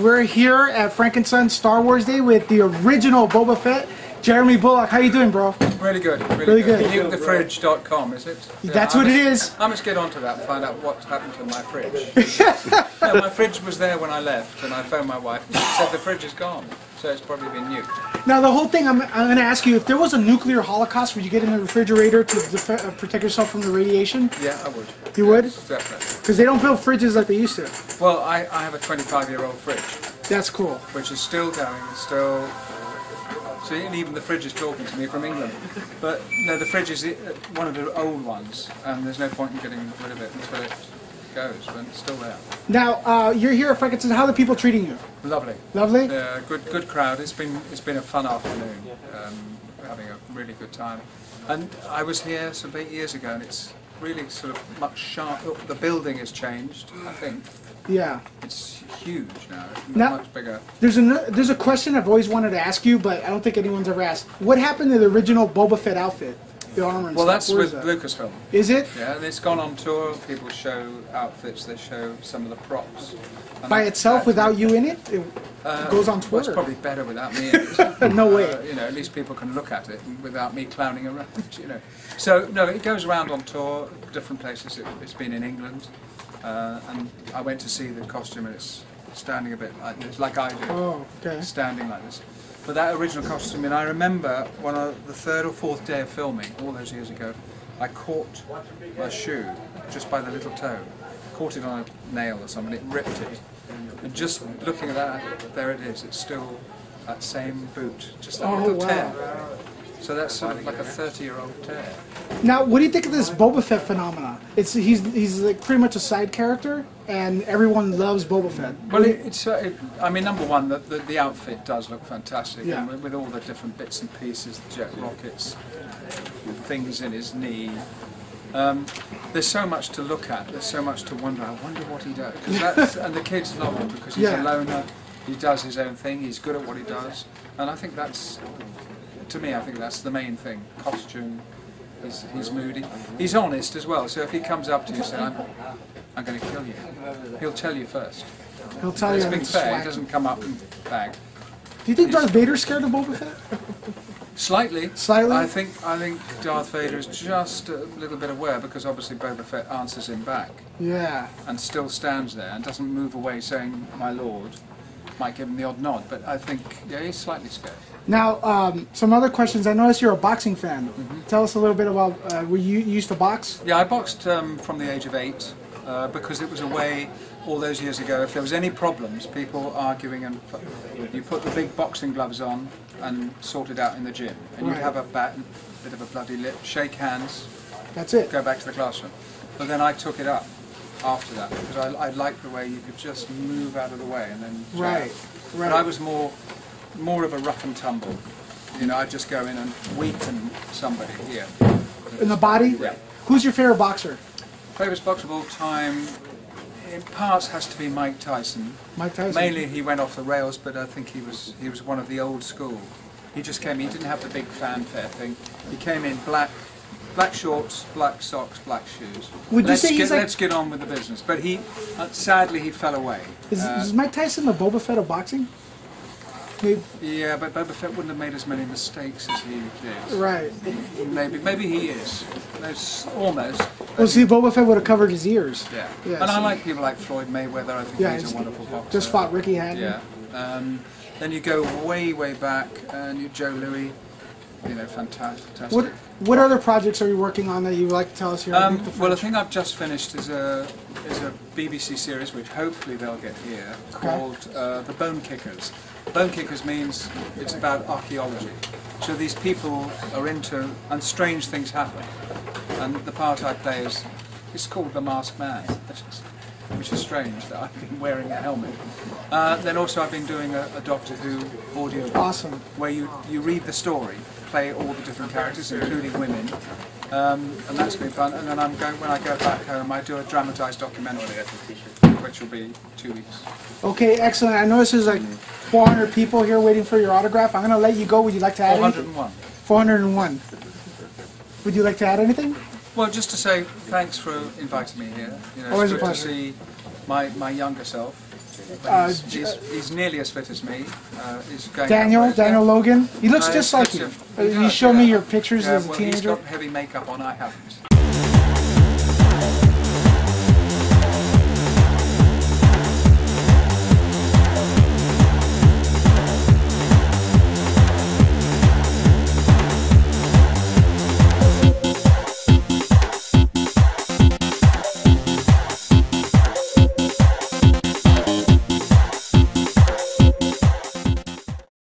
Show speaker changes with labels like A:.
A: we're here at Frankenstein Star Wars Day with the original Boba Fett, Jeremy Bulloch. How you doing, bro?
B: Really good.
A: Really good.
B: NukedTheFridge.com, is it?
A: That's what it is.
B: I must get onto that and find out what happened to my fridge. No, my fridge was there when I left, and I phoned my wife and she said the fridge is gone. So it's probably been nuked.
A: Now the whole thing, I'm going to ask you, if there was a nuclear holocaust, would you get in the refrigerator to protect yourself from the radiation?
B: Yeah, I would.
A: You would?
B: Definitely.
A: Because they don't build fridges like they used to.
B: Well, I have a 25-year-old fridge.
A: That's cool.
B: Which is still going, still... See, and even the fridge is talking to me from England. But no, the fridge is one of the old ones, and there's no point in getting rid of it until it goes, but it's still there.
A: Now, you're here at Frankenstein. How are the people treating you?
B: Lovely.
A: Lovely?
B: Yeah, good crowd. It's been a fun afternoon. We're having a really good time. And I was here sort of 8 years ago, and it's really sort of much sharper. The building has changed, I think.
A: Yeah.
B: It's huge now. It's much bigger.
A: There's a question I've always wanted to ask you, but I don't think anyone's ever asked. What happened to the original Boba Fett outfit? The armor and
B: well,
A: stuff?
B: that's with Lucasfilm.
A: Is it?
B: Yeah, and it's gone on tour. People show outfits. They show some of the props. And
A: by itself, without you in it? It goes on tour?
B: Well, it's probably better without me in it.
A: No way.
B: You know, at least people can look at it without me clowning around, you know. So, no, it goes around on tour, different places. It's been in England. And I went to see the costume, and it's standing a bit like this, like I do.
A: Oh, okay.
B: Standing like this. But that original costume, and I remember when the third or fourth day of filming, all those years ago, I caught a shoe just by the little toe, caught it on a nail or something, it ripped it. And just looking at that, there it is, it's still that same boot, just that little tear. So that's sort of like a 30-year-old tear.
A: Now, what do you think of this Boba Fett phenomenon? He's like pretty much a side character, and everyone loves Boba Fett.
B: Well, I mean, number one, the outfit does look fantastic,
A: yeah.
B: And with all the different bits and pieces, the jet rockets, things in his knee. There's so much to look at. There's so much to wonder. I wonder what he does. And the kids love him because he's a loner. He does his own thing. He's good at what he does, and I think that's. To me, I think that's the main thing. Costume, he's moody. He's honest as well, so if he comes up to you and says, I'm going to kill you, he'll tell you first.
A: He'll tell you.
B: It's been fair, he doesn't come up and bag.
A: Do you think Darth Vader's scared of Boba Fett?
B: Slightly.
A: Slightly?
B: I think Darth Vader is just a little bit aware, because obviously Boba Fett answers him back.
A: Yeah.
B: And still stands there and doesn't move away saying, my lord. Might give him the odd nod, but I think, yeah, he's slightly scared.
A: Now, some other questions. I noticed you're a boxing fan. Tell us a little bit about, were you used to box?
B: Yeah, I boxed from the age of 8 because it was a way, all those years ago, if there was any problems, people arguing, and you put the big boxing gloves on and sort it out in the gym. And you'd have a bit of a bloody lip, shake hands,
A: that's it.
B: Go back to the classroom. But then I took it up after that, because I liked the way you could just move out of the way and then
A: right.
B: But I was more of a rough and tumble. You know, I'd just go in and weaken somebody here.
A: In the body?
B: Yeah.
A: Who's your favorite boxer?
B: Favorite boxer of all time, in parts, has to be Mike Tyson.
A: Mike Tyson?
B: Mainly he went off the rails, but I think he was one of the old school. He just came, he didn't have the big fanfare thing. He came in black shorts, black socks, black shoes. Let's get on with the business. But he, sadly, he fell away.
A: Is Mike Tyson the Boba Fett of boxing?
B: Yeah, but Boba Fett wouldn't have made as many mistakes as he did.
A: Right.
B: Maybe he is. There's almost.
A: Well, see, Boba Fett would have covered his ears.
B: Yeah. And I like people like Floyd Mayweather. I think he's a wonderful boxer.
A: Just fought Ricky Hatton.
B: Yeah. Then you go way back, and you Joe Louis. You know, fantastic.
A: What other projects are you working on that you'd like to tell us here?
B: Well, the thing I've just finished is a BBC series, which hopefully they'll get here, called The Bone Kickers. Bone Kickers means it's about archaeology. So these people are into, and strange things happen. And the part I play is called The Masked Man, which is strange that I've been wearing a helmet. Then also I've been doing a Doctor Who audio book,
A: awesome,
B: where you read the story, play all the different characters, including women, and that's been fun. And then when I go back home, I do a dramatised documentary, which will be 2 weeks. Okay,
A: excellent. I notice there's like 400 people here waiting for your autograph. I'm going to let you go. Would you like to add
B: 401.
A: anything? 401. Would you like to add anything?
B: Well, just to say thanks for inviting me here. You know,
A: always
B: it's
A: a
B: good
A: pleasure.
B: to see my younger self. But he's nearly as fit as me. He's going
A: Daniel Logan. He looks just like you. You showed me your pictures as a
B: well,
A: teenager.
B: He's got heavy makeup on. I haven't.